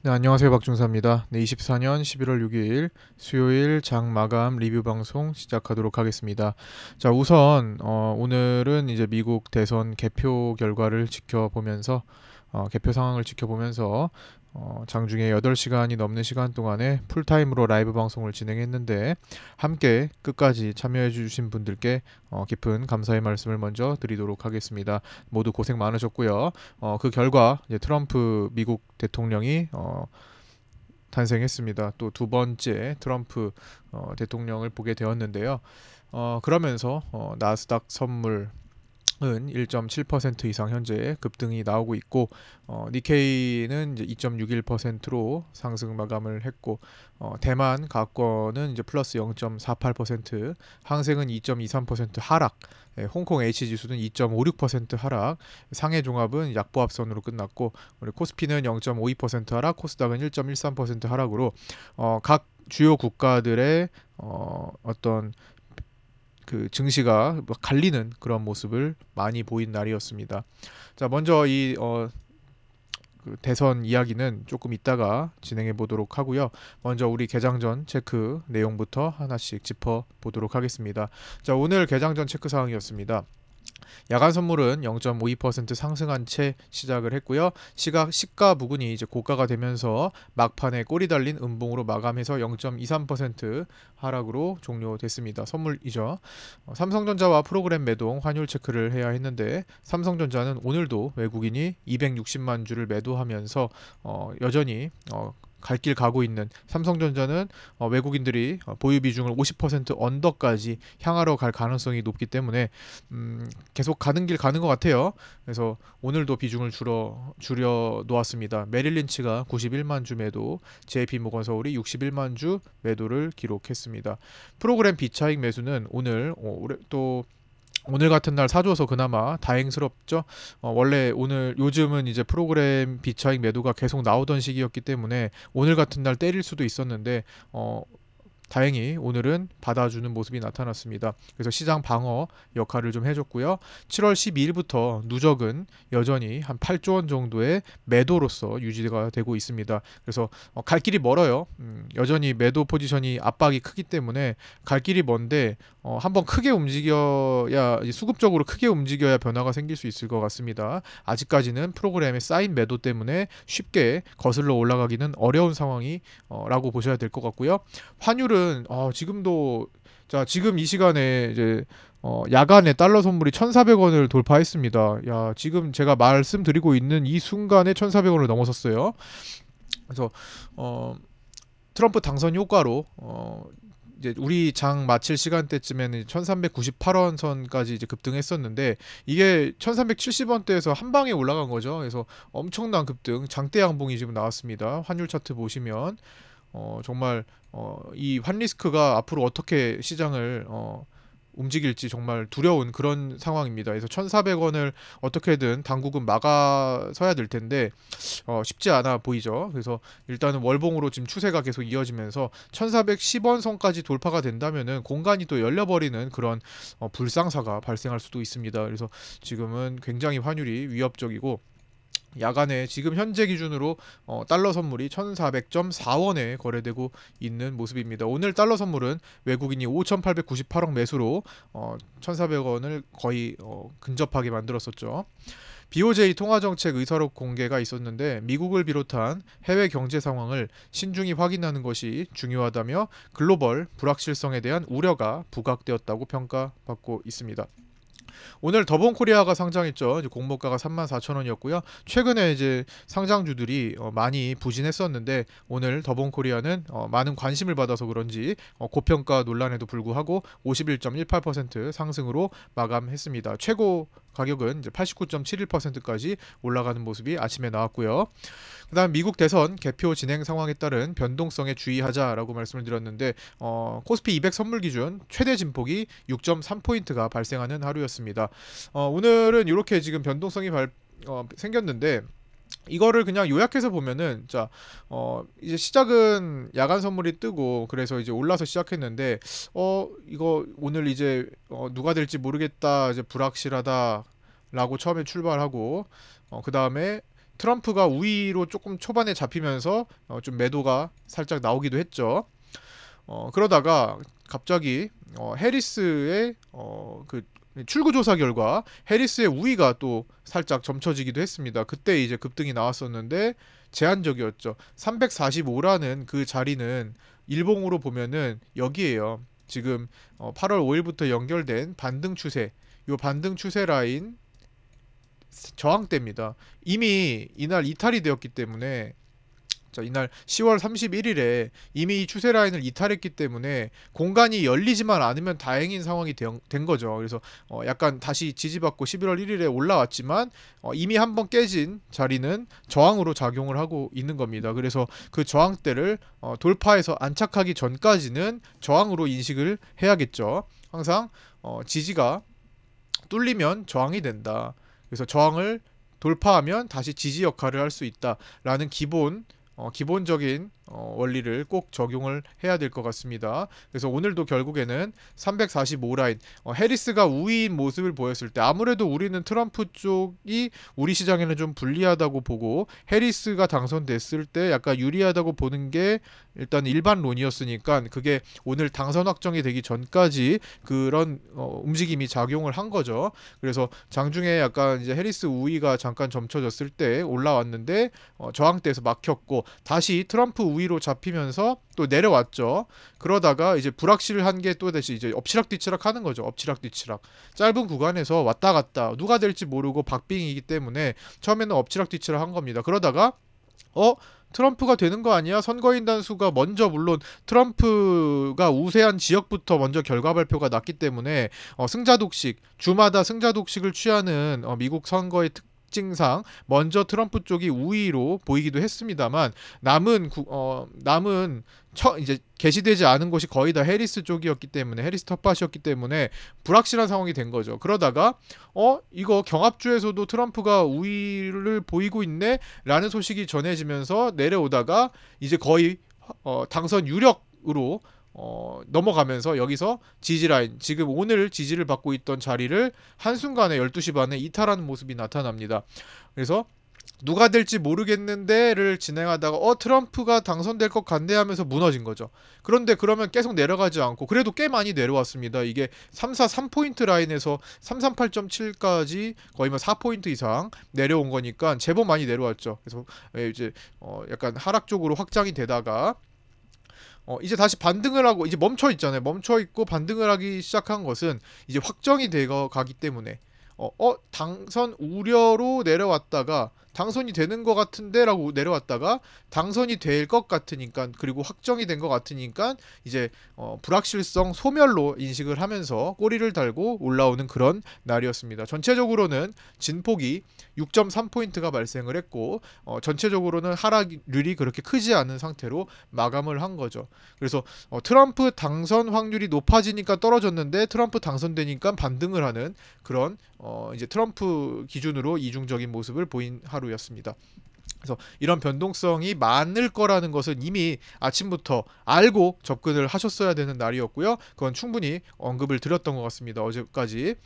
네, 안녕하세요. 박중사입니다. 네, 24년 11월 6일 수요일 장 마감 리뷰 방송 시작하도록 하겠습니다. 자, 우선 오늘은 이제 미국 대선 개표 결과를 지켜보면서 개표 상황을 지켜보면서 장중에 8시간이 넘는 시간 동안에 풀타임으로 라이브 방송을 진행했는데 함께 끝까지 참여해 주신 분들께 깊은 감사의 말씀을 먼저 드리도록 하겠습니다. 모두 고생 많으셨고요. 그 결과 이제 트럼프 미국 대통령이 탄생했습니다. 또 두 번째 트럼프 대통령을 보게 되었는데요. 그러면서 나스닥 선물 은 1.7% 이상 현재 급등이 나오고 있고 니케이는 이제 2.61%로 상승 마감을 했고 대만 가권은 이제 플러스 0.48%, 항생은 2.23% 하락, 홍콩 H 지수는 2.56% 하락, 상해 종합은 약보합선으로 끝났고 우리 코스피는 0.52% 하락, 코스닥은 1.13% 하락으로 각 주요 국가들의 어떤 그 증시가 갈리는 그런 모습을 많이 보인 날이었습니다. 자, 먼저 그 대선 이야기는 조금 이따가 진행해 보도록 하고요. 먼저 우리 개장전 체크 내용부터 하나씩 짚어 보도록 하겠습니다. 자, 오늘 개장전 체크 사항이었습니다. 야간 선물은 0.52% 상승한 채 시작을 했고요. 시가 부근이 이제 고가가 되면서 막판에 꼬리 달린 음봉으로 마감해서 0.23% 하락으로 종료됐습니다. 선물이죠. 삼성전자와 프로그램 매동 환율 체크를 해야 했는데 삼성전자는 오늘도 외국인이 260만 주를 매도하면서 여전히 갈 길 가고 있는 삼성전자는 외국인들이 보유 비중을 50% 언더까지 향하러 갈 가능성이 높기 때문에 계속 가는 길 가는 것 같아요. 그래서 오늘도 비중을 줄여 놓았습니다. 메릴린치가 91만 주 매도, JP모건 서울이 61만 주 매도를 기록했습니다. 프로그램 비차익 매수는 오늘 같은 날 사줘서 그나마 다행스럽죠. 원래 요즘은 이제 프로그램 비차익 매도가 계속 나오던 시기였기 때문에 오늘 같은 날 때릴 수도 있었는데 다행히 오늘은 받아주는 모습이 나타났습니다. 그래서 시장 방어 역할을 좀 해줬고요. 7월 12일부터 누적은 여전히 한 8조 원 정도의 매도로서 유지가 되고 있습니다. 그래서 갈 길이 멀어요. 여전히 매도 포지션이 압박이 크기 때문에 갈 길이 먼데 한번 크게 움직여야 수급적으로 크게 움직여야 변화가 생길 수 있을 것 같습니다. 아직까지는 프로그램의 쌓인 매도 때문에 쉽게 거슬러 올라가기는 어려운 상황이라고 보셔야 될 것 같고요. 환율은 지금도 자 지금 이 시간에 이제 야간에 달러 선물이 1,400원을 돌파했습니다. 야, 지금 제가 말씀드리고 있는 이 순간에 1,400원을 넘어섰어요. 그래서 트럼프 당선 효과로 이제 우리 장 마칠 시간대쯤에는 1,398원 선까지 이제 급등했었는데 이게 1,370원대에서 한 방에 올라간 거죠. 그래서 엄청난 급등, 장대 양봉이 지금 나왔습니다. 환율 차트 보시면 정말 이 환리스크가 앞으로 어떻게 시장을 움직일지 정말 두려운 그런 상황입니다. 그래서 1,400원을 어떻게든 당국은 막아서야 될 텐데 쉽지 않아 보이죠. 그래서 일단은 월봉으로 지금 추세가 계속 이어지면서 1,410원 선까지 돌파가 된다면은 공간이 또 열려버리는 그런 불상사가 발생할 수도 있습니다. 그래서 지금은 굉장히 환율이 위협적이고 야간에 지금 현재 기준으로 달러 선물이 1,400.4원에 거래되고 있는 모습입니다. 오늘 달러 선물은 외국인이 5,898억 매수로 1,400원을 거의 근접하게 만들었었죠. BOJ 통화정책 의사록 공개가 있었는데 미국을 비롯한 해외 경제 상황을 신중히 확인하는 것이 중요하다며 글로벌 불확실성에 대한 우려가 부각되었다고 평가받고 있습니다. 오늘 더본코리아가 상장했죠. 이제 공모가가 34,000원이었고요. 최근에 이제 상장주들이 많이 부진했었는데 오늘 더본코리아는 많은 관심을 받아서 그런지 고평가 논란에도 불구하고 51.18% 상승으로 마감했습니다. 최고 가격은 이제 89.71%까지 올라가는 모습이 아침에 나왔고요. 그다음 미국 대선 개표 진행 상황에 따른 변동성에 주의하자라고 말씀을 드렸는데 코스피 200 선물 기준 최대 진폭이 6.3포인트가 발생하는 하루였습니다. 오늘은 이렇게 지금 변동성이 생겼는데 이거를 그냥 요약해서 보면은 이제 시작은 야간 선물이 뜨고 그래서 이제 올라서 시작했는데 이거 오늘 이제 누가 될지 모르겠다 이제 불확실하다라고 처음에 출발하고 그 다음에 트럼프가 우위로 조금 초반에 잡히면서 좀 매도가 살짝 나오기도 했죠. 그러다가 갑자기 해리스의 그 출구조사 결과 해리스의 우위가 또 살짝 점쳐지기도 했습니다. 그때 이제 급등이 나왔었는데 제한적이었죠. 345라는 그 자리는 일봉으로 보면은 여기에요. 지금 8월 5일부터 연결된 반등 추세, 요 반등 추세 라인 저항대입니다. 이미 이날 이탈이 되었기 때문에, 자, 이날 10월 31일에 이미 이 추세 라인을 이탈했기 때문에 공간이 열리지만 않으면 다행인 상황이 된 거죠. 그래서 약간 다시 지지받고 11월 1일에 올라왔지만 이미 한번 깨진 자리는 저항으로 작용을 하고 있는 겁니다. 그래서 그 저항대를 돌파해서 안착하기 전까지는 저항으로 인식을 해야겠죠. 항상 지지가 뚫리면 저항이 된다. 그래서 저항을 돌파하면 다시 지지 역할을 할 수 있다라는 기본적인 원리를 꼭 적용을 해야 될 것 같습니다. 그래서 오늘도 결국에는 345 라인, 해리스가 우위인 모습을 보였을 때 아무래도 우리는 트럼프 쪽이 우리 시장에는 좀 불리하다고 보고 해리스가 당선됐을 때 약간 유리하다고 보는 게 일단 일반론이었으니까 그게 오늘 당선 확정이 되기 전까지 그런 움직임이 작용을 한 거죠. 그래서 장중에 약간 이제 해리스 우위가 잠깐 점쳐졌을 때 올라왔는데 저항대에서 막혔고 다시 트럼프 우위로 잡히면서 또 내려왔죠. 그러다가 이제 불확실한 게 또 다시 이제 엎치락뒤치락 하는 거죠. 엎치락뒤치락. 짧은 구간에서 왔다 갔다 누가 될지 모르고 박빙이기 때문에 처음에는 엎치락뒤치락 한 겁니다. 그러다가 트럼프가 되는 거 아니야? 선거인 단수가 먼저, 물론 트럼프가 우세한 지역부터 먼저 결과 발표가 났기 때문에 승자독식, 주마다 승자독식을 취하는 미국 선거의 특징상 먼저 트럼프 쪽이 우위로 보이기도 했습니다만 남은 이제 게시되지 않은 곳이 거의 다 해리스 쪽이었기 때문에, 해리스 텃밭이었기 때문에 불확실한 상황이 된 거죠. 그러다가 이거 경합주에서도 트럼프가 우위를 보이고 있네 라는 소식이 전해지면서 내려오다가 이제 거의 당선 유력으로 넘어가면서 여기서 지지라인, 지금 오늘 지지를 받고 있던 자리를 한순간에 12시 반에 이탈하는 모습이 나타납니다. 그래서 누가 될지 모르겠는데를 진행하다가 트럼프가 당선될 것 같네 하면서 무너진 거죠. 그런데 그러면 계속 내려가지 않고 그래도 꽤 많이 내려왔습니다. 이게 3포인트 라인에서 338.7까지 거의 뭐 4포인트 이상 내려온 거니까 제법 많이 내려왔죠. 그래서 이제 약간 하락 쪽으로 확장이 되다가 이제 다시 반등을 하고 이제 멈춰 있잖아요. 멈춰 있고 반등을 하기 시작한 것은 이제 확정이 되어 가기 때문에 당선 우려로 내려왔다가 당선이 되는 것 같은데 라고 내려왔다가 당선이 될 것 같으니까, 그리고 확정이 된 것 같으니까 이제 불확실성 소멸로 인식을 하면서 꼬리를 달고 올라오는 그런 날이었습니다. 전체적으로는 진폭이 6.3포인트가 발생을 했고 전체적으로는 하락률이 그렇게 크지 않은 상태로 마감을 한 거죠. 그래서 트럼프 당선 확률이 높아지니까 떨어졌는데 트럼프 당선되니까 반등을 하는 그런 이제 트럼프 기준으로 이중적인 모습을 보인 하루였습니다. 그래서 이런 변동성이 많을 거라는 것은 이미 아침부터 알고 접근을 하셨어야 되는 날이었고요. 그건 충분히 언급을 드렸던 것 같습니다. 어제까지.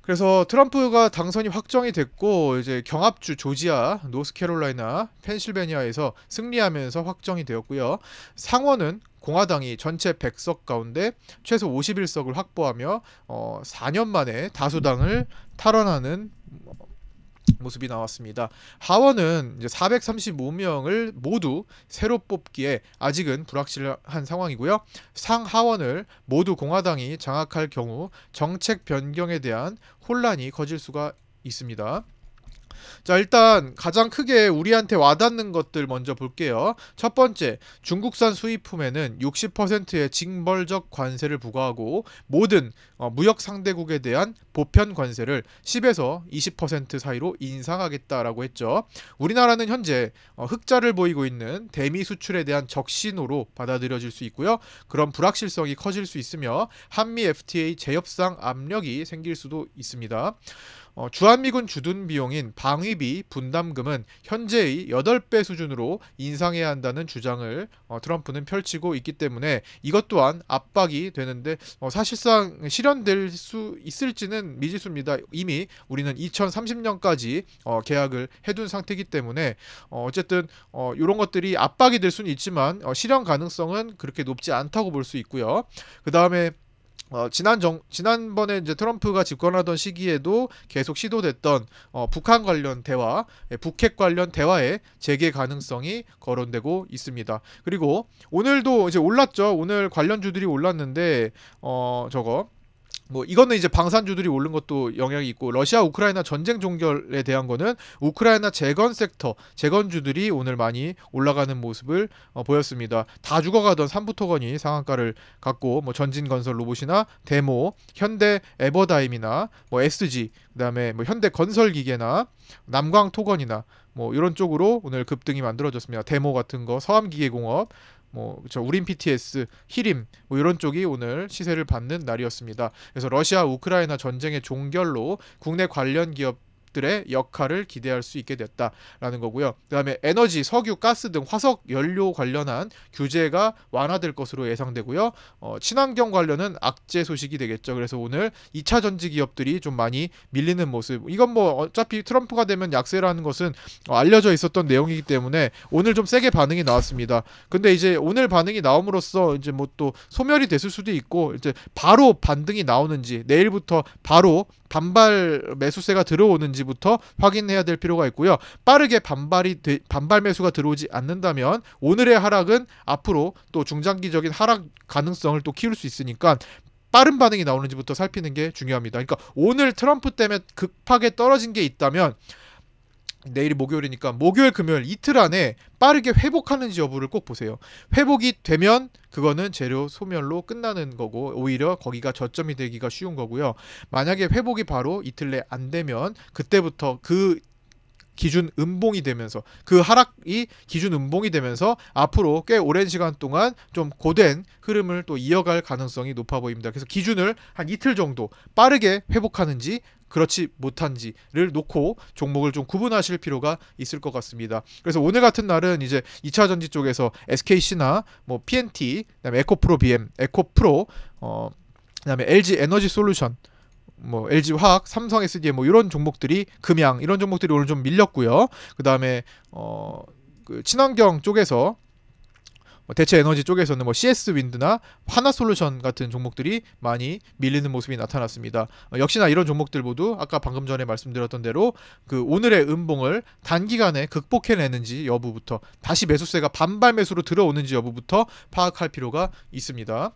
그래서 트럼프가 당선이 확정이 됐고 이제 경합주 조지아, 노스캐롤라이나, 펜실베니아에서 승리하면서 확정이 되었고요. 상원은 공화당이 전체 100석 가운데 최소 51석을 확보하며 4년 만에 다수당을 탈환하는 모습이 나왔습니다. 하원은 이제 435명을 모두 새로 뽑기에 아직은 불확실한 상황이고요. 상하원을 모두 공화당이 장악할 경우 정책 변경에 대한 혼란이 커질 수가 있습니다. 자, 일단 가장 크게 우리한테 와닿는 것들 먼저 볼게요. 첫 번째, 중국산 수입품에는 60%의 징벌적 관세를 부과하고 모든 무역 상대국에 대한 보편 관세를 10에서 20% 사이로 인상하겠다라고 했죠. 우리나라는 현재 흑자를 보이고 있는 대미 수출에 대한 적신호로 받아들여질 수 있고요. 그런 불확실성이 커질 수 있으며 한미 FTA 재협상 압력이 생길 수도 있습니다. 주한미군 주둔 비용인 방위비 분담금은 현재의 8배 수준으로 인상해야 한다는 주장을 트럼프는 펼치고 있기 때문에 이것 또한 압박이 되는데 사실상 실현될 수 있을지는 미지수입니다. 이미 우리는 2030년까지 계약을 해둔 상태이기 때문에 어쨌든 이런 것들이 압박이 될 수는 있지만 실현 가능성은 그렇게 높지 않다고 볼 수 있고요. 그 다음에 지난번에 이제 트럼프가 집권하던 시기에도 계속 시도됐던 북한 관련 대화, 북핵 관련 대화의 재개 가능성이 거론되고 있습니다. 그리고 오늘도 이제 올랐죠. 오늘 관련주들이 올랐는데 저거 뭐 이거는 이제 방산주들이 오른 것도 영향이 있고, 러시아 우크라이나 전쟁 종결에 대한 거는 우크라이나 재건 섹터 재건주들이 오늘 많이 올라가는 모습을 보였습니다. 다 죽어가던 삼부토건이 상한가를 갖고 뭐 전진건설 로봇이나 데모, 현대 에버다임이나 뭐 SG, 그다음에 뭐 현대 건설기계나 남광토건이나 뭐 이런 쪽으로 오늘 급등이 만들어졌습니다. 데모 같은 거, 서암기계공업, 뭐 그쵸, 우린 PTS, 히림 뭐 이런 쪽이 오늘 시세를 받는 날이었습니다. 그래서 러시아 우크라이나 전쟁의 종결로 국내 관련 기업들의 역할을 기대할 수 있게 됐다라는 거고요. 그다음에 에너지, 석유, 가스 등 화석 연료 관련한 규제가 완화될 것으로 예상되고요. 친환경 관련은 악재 소식이 되겠죠. 그래서 오늘 2차 전지 기업들이 좀 많이 밀리는 모습. 이건 뭐 어차피 트럼프가 되면 약세라는 것은 알려져 있었던 내용이기 때문에 오늘 좀 세게 반응이 나왔습니다. 근데 이제 오늘 반응이 나옴으로써 이제 뭐 또 소멸이 됐을 수도 있고, 이제 바로 반등이 나오는지 내일부터 바로 반발 매수세가 들어오는지부터 확인해야 될 필요가 있고요. 빠르게 반발 매수가 들어오지 않는다면 오늘의 하락은 앞으로 또 중장기적인 하락 가능성을 또 키울 수 있으니까 빠른 반응이 나오는지부터 살피는 게 중요합니다. 그러니까 오늘 트럼프 때문에 급하게 떨어진 게 있다면 내일이 목요일이니까 목요일 금요일 이틀 안에 빠르게 회복하는지 여부를 꼭 보세요. 회복이 되면 그거는 재료 소멸로 끝나는 거고, 오히려 거기가 저점이 되기가 쉬운 거고요. 만약에 회복이 바로 이틀 내 안 되면 그때부터 그 기준 음봉이 되면서, 그 하락이 기준 음봉이 되면서 앞으로 꽤 오랜 시간 동안 좀 고된 흐름을 또 이어갈 가능성이 높아 보입니다. 그래서 기준을 한 이틀 정도 빠르게 회복하는지 그렇지 못한지를 놓고 종목을 좀 구분하실 필요가 있을 것 같습니다. 그래서 오늘 같은 날은 이제 2차 전지 쪽에서 SKC나 뭐 PNT, 그다음에 에코프로 BM, 에코프로, 그다음에 LG 에너지 솔루션, 뭐 LG 화학, 삼성 SDM 뭐 이런 종목들이, 금양 이런 종목들이 오늘 좀 밀렸고요. 그다음에 그 친환경 쪽에서 대체 에너지 쪽에서는 뭐 CS 윈드나 하나솔루션 같은 종목들이 많이 밀리는 모습이 나타났습니다. 역시나 이런 종목들 모두 아까 방금 전에 말씀드렸던 대로 그 오늘의 음봉을 단기간에 극복해내는지 여부부터, 다시 매수세가 반발 매수로 들어오는지 여부부터 파악할 필요가 있습니다.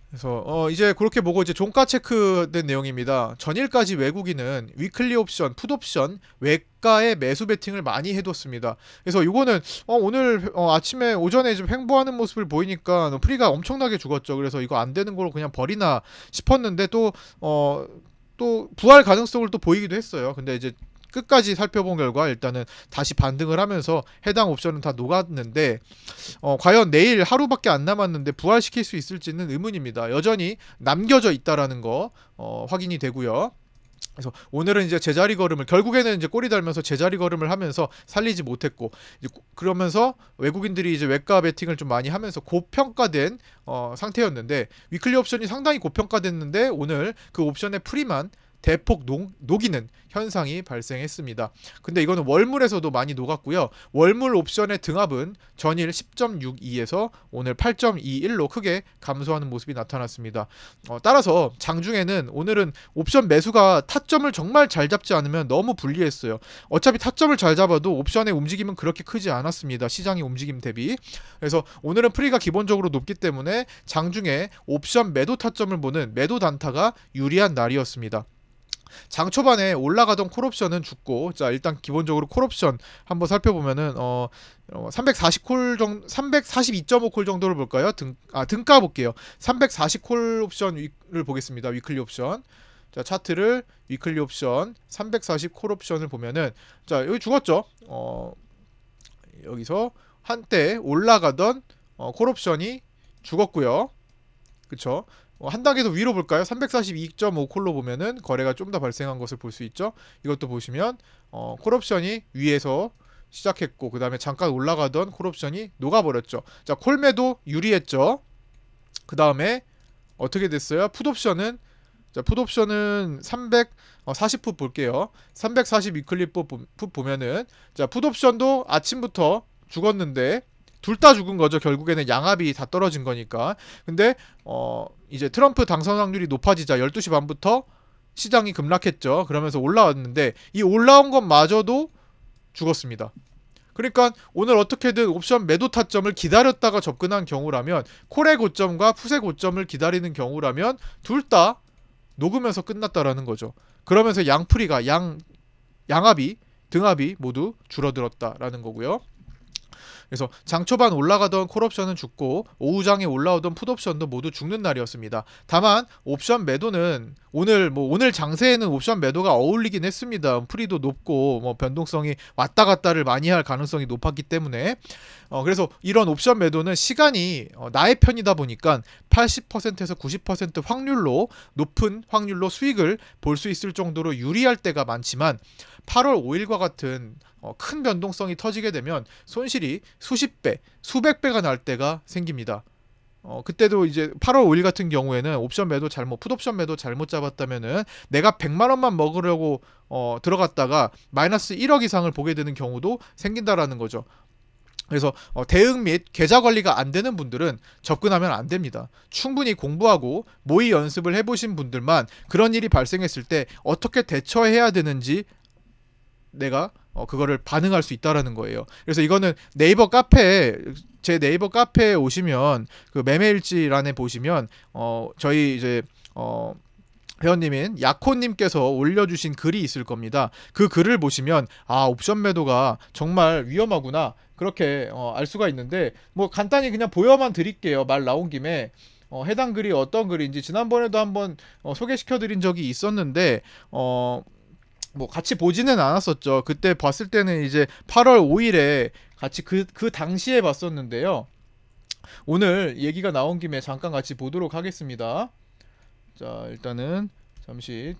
그래서 이제 그렇게 보고 이제 종가 체크된 내용입니다. 전일까지 외국인은 위클리 옵션, 풋 옵션 외가의 매수 베팅을 많이 해뒀습니다. 그래서 이거는 오늘 아침에 오전에 좀 횡보하는 모습을 보이니까 프리가 엄청나게 죽었죠. 그래서 이거 안 되는 걸로 그냥 버리나 싶었는데 또 부활 가능성을 또 보이기도 했어요. 근데 이제 끝까지 살펴본 결과 일단은 다시 반등을 하면서 해당 옵션은 다 녹았는데, 과연 내일 하루밖에 안 남았는데 부활시킬 수 있을지는 의문입니다. 여전히 남겨져 있다라는 거 확인이 되고요. 그래서 오늘은 이제 제자리 걸음을, 결국에는 이제 꼬리 달면서 제자리 걸음을 하면서 살리지 못했고, 이제 그러면서 외국인들이 이제 외가 베팅을 좀 많이 하면서 고평가된 상태였는데, 위클리 옵션이 상당히 고평가됐는데 오늘 그 옵션의 프리만 대폭 녹이는 현상이 발생했습니다. 근데 이거는 월물에서도 많이 녹았고요. 월물 옵션의 등합은 전일 10.62에서 오늘 8.21로 크게 감소하는 모습이 나타났습니다. 따라서 장중에는 오늘은 옵션 매수가 타점을 정말 잘 잡지 않으면 너무 불리했어요. 어차피 타점을 잘 잡아도 옵션의 움직임은 그렇게 크지 않았습니다. 시장의 움직임 대비. 그래서 오늘은 프리가 기본적으로 높기 때문에 장중에 옵션 매도 타점을 보는 매도 단타가 유리한 날이었습니다. 장 초반에 올라가던 콜옵션은 죽고, 자 일단 기본적으로 콜옵션 한번 살펴보면은 340콜 정도, 342.5콜 정도를 볼까요? 등가 볼게요. 340콜 옵션을 보겠습니다. 위클리 옵션. 자 차트를 위클리 옵션 340콜 옵션을 보면은, 자 여기 죽었죠. 여기서 한때 올라가던 콜옵션이 죽었고요. 그쵸? 한 단계 더 위로 볼까요? 342.5콜로 보면은 거래가 좀 더 발생한 것을 볼 수 있죠. 이것도 보시면 콜옵션이 위에서 시작했고 그 다음에 잠깐 올라가던 콜옵션이 녹아버렸죠. 자, 콜매도 유리했죠. 그 다음에 어떻게 됐어요? 풋옵션은, 자, 풋옵션은 340풋 볼게요. 340 위클리 풋 보면은, 자, 풋옵션도 아침부터 죽었는데 둘 다 죽은 거죠. 결국에는 양압이 다 떨어진 거니까. 근데 이제 트럼프 당선 확률이 높아지자 12시 반부터 시장이 급락했죠. 그러면서 올라왔는데 이 올라온 것마저도 죽었습니다. 그러니까 오늘 어떻게든 옵션 매도 타점을 기다렸다가 접근한 경우라면, 콜의 고점과 풋의 고점을 기다리는 경우라면 둘 다 녹으면서 끝났다라는 거죠. 그러면서 양풀이가 양압이, 등압이 모두 줄어들었다라는 거고요. 그래서 장 초반 올라가던 콜옵션은 죽고 오후장에 올라오던 풋옵션도 모두 죽는 날이었습니다. 다만 옵션 매도는 오늘 장세에는 옵션 매도가 어울리긴 했습니다. 풀이도 높고 변동성이 왔다 갔다를 많이 할 가능성이 높았기 때문에 그래서 이런 옵션 매도는 시간이 나의 편이다 보니까 80%에서 90% 확률로, 높은 확률로 수익을 볼 수 있을 정도로 유리할 때가 많지만 8월 5일과 같은 큰 변동성이 터지게 되면 손실이 수십 배, 수백 배가 날 때가 생깁니다. 그때도 이제 8월 5일 같은 경우에는 옵션 매도 풋옵션 매도 잘못 잡았다면은 내가 100만 원만 먹으려고 들어갔다가 마이너스 1억 이상을 보게 되는 경우도 생긴다라는 거죠. 그래서 대응 및 계좌 관리가 안 되는 분들은 접근하면 안 됩니다. 충분히 공부하고 모의 연습을 해보신 분들만 그런 일이 발생했을 때 어떻게 대처해야 되는지 내가 그거를 반응할 수 있다라는 거예요. 그래서 이거는 네이버 카페에, 제 네이버 카페에 오시면 그 매매일지란에 보시면 저희 이제 회원님인 야코님께서 올려주신 글이 있을 겁니다. 그 글을 보시면 옵션 매도가 정말 위험하구나, 그렇게 알 수가 있는데, 간단히 그냥 보여만 드릴게요. 말 나온 김에 해당 글이 어떤 글인지 지난번에도 한번 소개시켜 드린 적이 있었는데 같이 보지는 않았었죠. 그때 봤을 때는 이제 8월 5일에 같이 그 당시에 봤었는데요. 오늘 얘기가 나온 김에 잠깐 같이 보도록 하겠습니다. 자, 일단은 잠시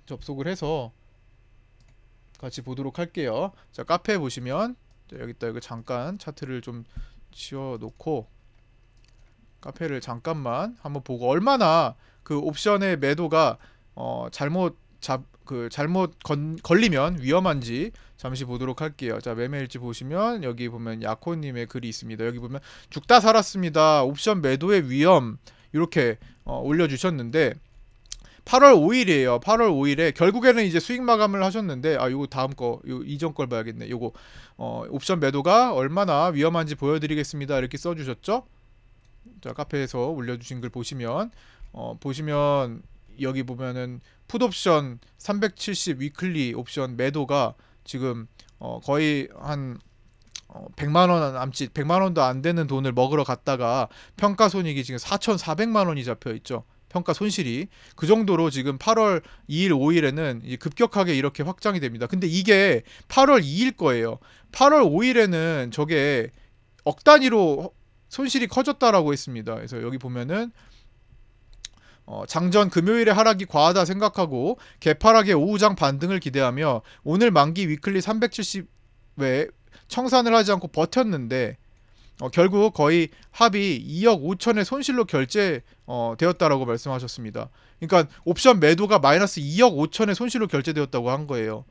접속을 해서 같이 보도록 할게요. 자, 카페에 보시면 여기다 이거 잠깐 차트를 좀 치워놓고 카페를 잠깐만 한번 보고, 얼마나 그 옵션의 매도가 잘못 걸리면 위험한지 잠시 보도록 할게요. 자, 매매일지 보시면 여기 보면 야코님의 글이 있습니다. 여기 보면 죽다 살았습니다. 옵션 매도의 위험, 이렇게 올려주셨는데 8월 5일이에요. 8월 5일에 결국에는 이제 수익 마감을 하셨는데, 요거 다음 거, 요 이전 걸 봐야겠네. 요거 옵션 매도가 얼마나 위험한지 보여드리겠습니다, 이렇게 써주셨죠. 자, 카페에서 올려주신 글 보시면 여기 보면은 풋옵션 370 위클리 옵션 매도가 지금 거의 한 100만원 남짓, 100만원도 안 되는 돈을 먹으러 갔다가 평가 손익이 지금 4,400만원이 잡혀 있죠. 평가 손실이 그 정도로 지금 8월 2일, 5일에는 급격하게 이렇게 확장이 됩니다. 근데 이게 8월 2일 거예요. 8월 5일에는 저게 억 단위로 손실이 커졌다라고 했습니다. 그래서 여기 보면은 장전 금요일에 하락이 과하다 생각하고 개파락의 오후장 반등을 기대하며 오늘 만기 위클리 370에 청산을 하지 않고 버텼는데 결국 거의 합이 2억 5천의 손실로 결제되었다라고 말씀하셨습니다. 그러니까 옵션 매도가 마이너스 2억 5천의 손실로 결제되었다고 한 거예요.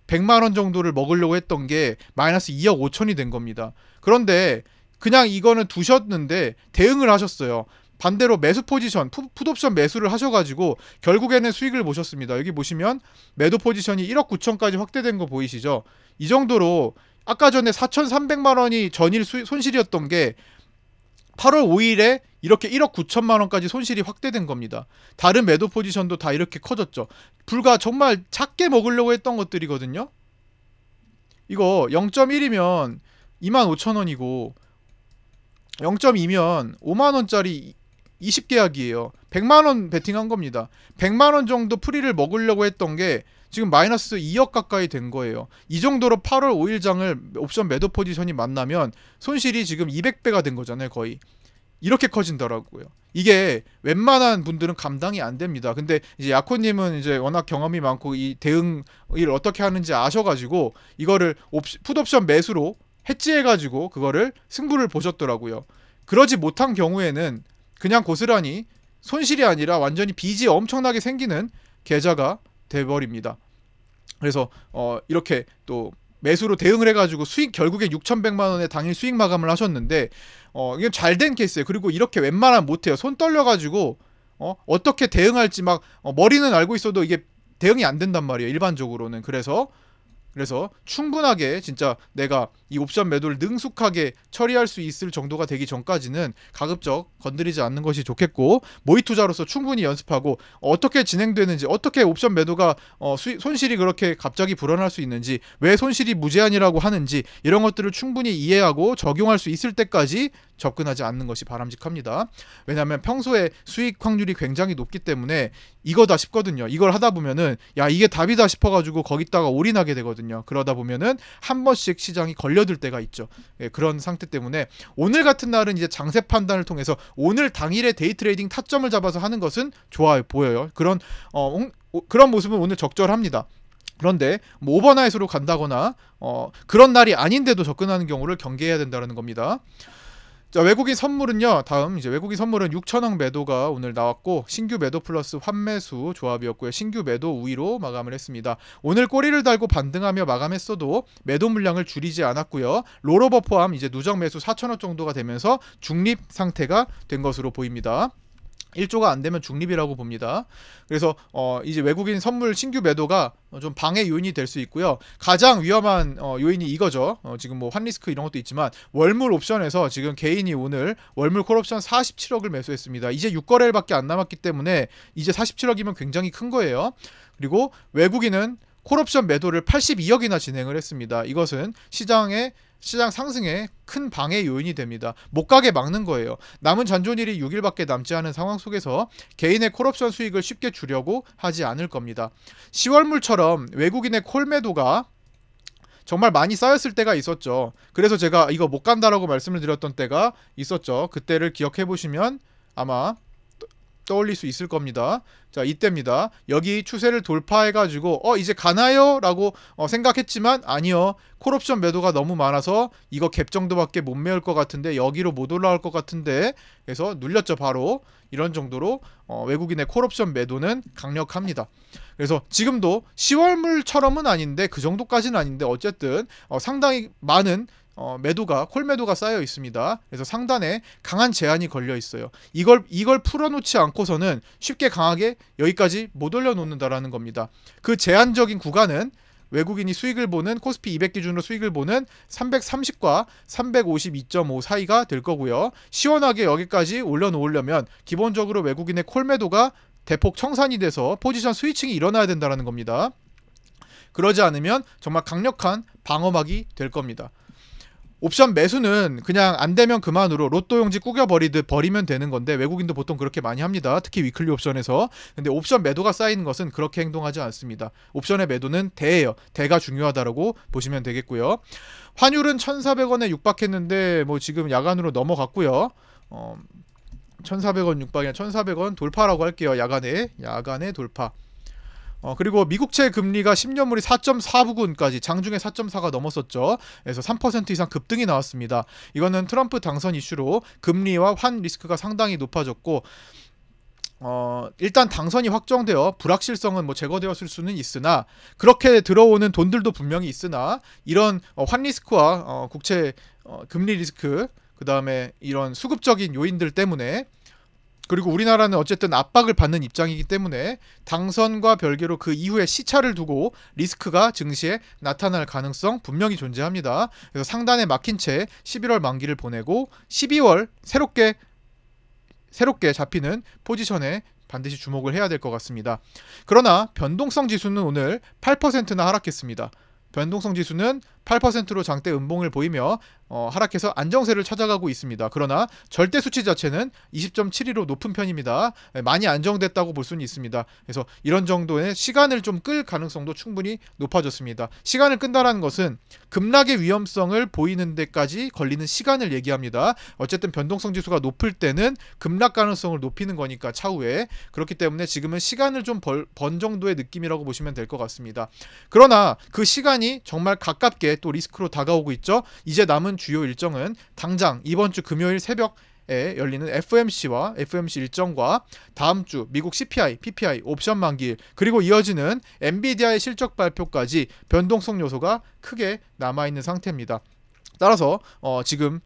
100만원 정도를 먹으려고 했던 게 마이너스 2억 5천이 된 겁니다. 그런데 그냥 이거는 두셨는데 대응을 하셨어요. 반대로 매수 포지션, 풋옵션 매수를 하셔가지고 결국에는 수익을 보셨습니다. 여기 보시면 매도 포지션이 1억 9천까지 확대된 거 보이시죠? 이 정도로 아까 전에 4,300만원이 전일 손실이었던 게 8월 5일에 이렇게 1억 9천만원까지 손실이 확대된 겁니다. 다른 매도 포지션도 다 이렇게 커졌죠. 불과 정말 작게 먹으려고 했던 것들이거든요. 이거 0.1이면 25,000원이고 0.2면 5만원짜리 20계약이에요. 100만원 베팅한 겁니다. 100만원 정도 프리를 먹으려고 했던 게 지금 마이너스 2억 가까이 된 거예요. 이 정도로 8월 5일 장을 옵션 매도 포지션이 만나면 손실이 지금 200배가 된 거잖아요. 거의 이렇게 커진더라고요. 이게 웬만한 분들은 감당이 안 됩니다. 근데 이제 야코님은 이제 워낙 경험이 많고 이 대응을 어떻게 하는지 아셔가지고 이거를 풋옵션 매수로 해지해가지고 그거를 승부를 보셨더라고요. 그러지 못한 경우에는 그냥 고스란히 손실이 아니라 완전히 빚이 엄청나게 생기는 계좌가 돼버립니다. 그래서 이렇게 또 매수로 대응을 해가지고 수익 결국에 6,100만 원의 당일 수익 마감을 하셨는데 이게 잘 된 케이스예요. 그리고 이렇게 웬만하면 못해요. 손 떨려가지고 어떻게 대응할지 막 머리는 알고 있어도 이게 대응이 안 된단 말이에요. 일반적으로는. 그래서 충분하게 진짜 내가 이 옵션 매도를 능숙하게 처리할 수 있을 정도가 되기 전까지는 가급적 건드리지 않는 것이 좋겠고, 모의 투자로서 충분히 연습하고 어떻게 진행되는지, 어떻게 옵션 매도가 손실이 그렇게 갑자기 불어날 수 있는지, 왜 손실이 무제한이라고 하는지 이런 것들을 충분히 이해하고 적용할 수 있을 때까지 접근하지 않는 것이 바람직합니다. 왜냐하면 평소에 수익 확률이 굉장히 높기 때문에 이거다 싶거든요. 이걸 하다 보면은 야 이게 답이다 싶어가지고 거기다가 올인하게 되거든요. 그러다 보면은 한 번씩 시장이 걸려들 때가 있죠. 예, 그런 상태 때문에 오늘 같은 날은 이제 장세 판단을 통해서 오늘 당일의 데이 트레이딩 타점을 잡아서 하는 것은 좋아 보여요. 그런 모습은 오늘 적절합니다. 그런데 뭐 오버나잇으로 간다거나 그런 날이 아닌데도 접근하는 경우를 경계해야 된다는 겁니다. 자, 외국인 선물은요. 다음 이제 외국인 선물은 6천억 매도가 오늘 나왔고 신규 매도 플러스 환매수 조합이었고요. 신규 매도 우위로 마감을 했습니다. 오늘 꼬리를 달고 반등하며 마감했어도 매도 물량을 줄이지 않았고요. 롤오버 포함 이제 누적 매수 4천억 정도가 되면서 중립 상태가 된 것으로 보입니다. 1조가 안 되면 중립이라고 봅니다. 그래서 이제 외국인 선물 신규 매도가 좀 방해 요인이 될 수 있고요. 가장 위험한 요인이 이거죠. 지금 뭐 환리스크 이런 것도 있지만 월물 옵션에서 지금 개인이 오늘 월물 콜옵션 47억을 매수했습니다. 이제 6거래일밖에 안 남았기 때문에 이제 47억이면 굉장히 큰 거예요. 그리고 외국인은 콜옵션 매도를 82억이나 진행을 했습니다. 이것은 시장 상승에 큰 방해 요인이 됩니다. 못 가게 막는 거예요. 남은 잔존일이 6일밖에 남지 않은 상황 속에서 개인의 콜옵션 수익을 쉽게 주려고 하지 않을 겁니다. 10월물처럼 외국인의 콜 매도가 정말 많이 쌓였을 때가 있었죠. 그래서 제가 이거 못 간다라고 말씀을 드렸던 때가 있었죠. 그때를 기억해 보시면 아마 떠올릴 수 있을 겁니다. 자, 이때입니다. 여기 추세를 돌파해가지고 이제 가나요? 라고 생각했지만 아니요. 콜옵션 매도가 너무 많아서 이거 갭 정도밖에 못 메울 것 같은데 여기로 못 올라올 것 같은데 그래서 눌렸죠. 바로 이런 정도로 외국인의 콜옵션 매도는 강력합니다. 그래서 지금도 10월물처럼은 아닌데 그 정도까지는 아닌데 어쨌든 상당히 많은 콜 매도가 쌓여 있습니다. 그래서 상단에 강한 제한이 걸려 있어요. 이걸 풀어놓지 않고서는 쉽게 강하게 여기까지 못 올려놓는다라는 겁니다. 그 제한적인 구간은 외국인이 수익을 보는 코스피 200 기준으로 수익을 보는 330과 352.5 사이가 될 거고요. 시원하게 여기까지 올려놓으려면 기본적으로 외국인의 콜 매도가 대폭 청산이 돼서 포지션 스위칭이 일어나야 된다는 겁니다. 그러지 않으면 정말 강력한 방어막이 될 겁니다. 옵션 매수는 그냥 안 되면 그만으로 로또 용지 꾸겨버리듯 버리면 되는 건데 외국인도 보통 그렇게 많이 합니다. 특히 위클리 옵션에서. 근데 옵션 매도가 쌓이는 것은 그렇게 행동하지 않습니다. 옵션의 매도는 대예요. 대가 중요하다라고 보시면 되겠고요. 환율은 1,400원에 육박했는데 뭐 지금 야간으로 넘어갔고요. 1,400원 육박이나 1,400원 돌파라고 할게요. 야간에 돌파. 그리고 미국채 금리가 10년물이 4.4부근까지 장중에 4.4가 넘었었죠. 그래서 3% 이상 급등이 나왔습니다. 이거는 트럼프 당선 이슈로 금리와 환 리스크가 상당히 높아졌고 일단 당선이 확정되어 불확실성은 뭐 제거되었을 수는 있으나 그렇게 들어오는 돈들도 분명히 있으나 이런 환 리스크와 국채 금리 리스크 그 다음에 이런 수급적인 요인들 때문에 그리고 우리나라는 어쨌든 압박을 받는 입장이기 때문에 당선과 별개로 그 이후에 시차를 두고 리스크가 증시에 나타날 가능성 분명히 존재합니다. 그래서 상단에 막힌 채 11월 만기를 보내고 12월 새롭게 잡히는 포지션에 반드시 주목을 해야 될 것 같습니다. 그러나 변동성 지수는 오늘 8%나 하락했습니다. 변동성 지수는 8%로 장대 음봉을 보이며 하락해서 안정세를 찾아가고 있습니다. 그러나 절대 수치 자체는 20.72로 높은 편입니다. 많이 안정됐다고 볼 수는 있습니다. 그래서 이런 정도의 시간을 좀 끌 가능성도 충분히 높아졌습니다. 시간을 끈다라는 것은 급락의 위험성을 보이는 데까지 걸리는 시간을 얘기합니다. 어쨌든 변동성 지수가 높을 때는 급락 가능성을 높이는 거니까 차후에, 그렇기 때문에 지금은 시간을 좀 번 정도의 느낌이라고 보시면 될 것 같습니다. 그러나 그 시간이 정말 가깝게 또 리스크로 다가오고 있죠. 이제 남은 주요 일정은 당장 이번 주 금요일 새벽에 열리는 FOMC와 FOMC 일정과 다음 주 미국 CPI, PPI 옵션 만기일, 그리고 이어지는 엔비디아의 실적 발표까지 변동성 요소가 크게 남아있는 상태입니다. 따라서 지금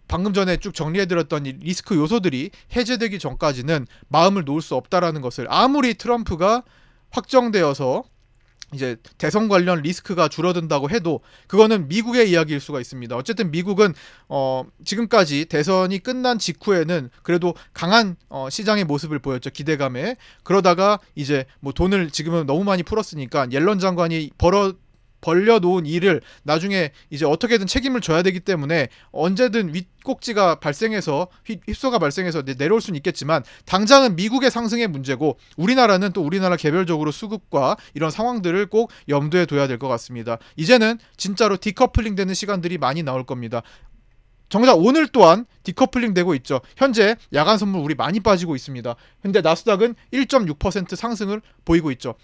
방금 전에 쭉 정리해드렸던 이 리스크 요소들이 해제되기 전까지는 마음을 놓을 수 없다라는 것을, 아무리 트럼프가 확정되어서 이제 대선 관련 리스크가 줄어든다고 해도 그거는 미국의 이야기일 수가 있습니다. 어쨌든 미국은 지금까지 대선이 끝난 직후에는 그래도 강한 시장의 모습을 보였죠. 기대감에. 그러다가 이제 뭐 돈을 지금은 너무 많이 풀었으니까 옐런 장관이 벌려놓은 일을 나중에 이제 어떻게든 책임을 져야 되기 때문에 언제든 윗꼭지가 발생해서 휩소가 발생해서 내려올 수는 있겠지만 당장은 미국의 상승의 문제고, 우리나라는 또 우리나라 개별적으로 수급과 이런 상황들을 꼭 염두에 둬야 될 것 같습니다. 이제는 진짜로 디커플링 되는 시간들이 많이 나올 겁니다. 정작 오늘 또한 디커플링 되고 있죠. 현재 야간 선물 우리 많이 빠지고 있습니다. 근데 나스닥은 1.6% 상승을 보이고 있죠.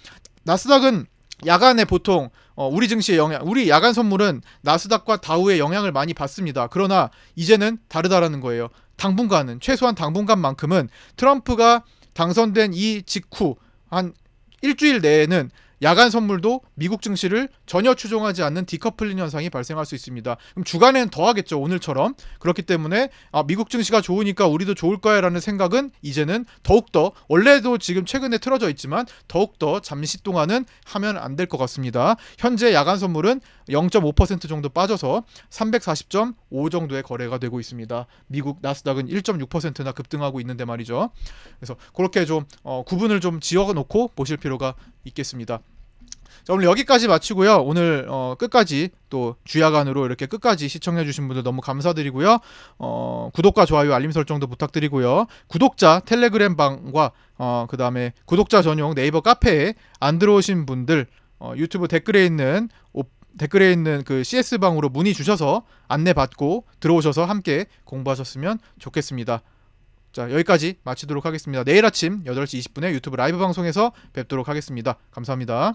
나스닥은 야간에 보통 우리 증시의 영향, 우리 야간 선물은 나스닥과 다우의 영향을 많이 받습니다. 그러나 이제는 다르다라는 거예요. 당분간은, 최소한 당분간만큼은 트럼프가 당선된 이 직후 한 일주일 내에는 야간 선물도 미국 증시를 전혀 추종하지 않는 디커플링 현상이 발생할 수 있습니다. 그럼 주간에는 더 하겠죠, 오늘처럼. 그렇기 때문에 미국 증시가 좋으니까 우리도 좋을 거야 라는 생각은 이제는 더욱더, 원래도 지금 최근에 틀어져 있지만 더욱더 잠시 동안은 하면 안 될 것 같습니다. 현재 야간 선물은 0.5% 정도 빠져서 340.5 정도의 거래가 되고 있습니다. 미국 나스닥은 1.6%나 급등하고 있는데 말이죠. 그래서 그렇게 좀 구분을 좀 지어놓고 보실 필요가 있겠습니다. 자, 오늘 여기까지 마치고요. 오늘 끝까지 또 주야간으로 이렇게 끝까지 시청해주신 분들 너무 감사드리고요. 구독과 좋아요, 알림 설정도 부탁드리고요. 구독자 텔레그램 방과 그 다음에 구독자 전용 네이버 카페에 안 들어오신 분들 유튜브 댓글에 있는 그 CS방으로 문의 주셔서 안내받고 들어오셔서 함께 공부하셨으면 좋겠습니다. 자, 여기까지 마치도록 하겠습니다. 내일 아침 8시 20분에 유튜브 라이브 방송에서 뵙도록 하겠습니다. 감사합니다.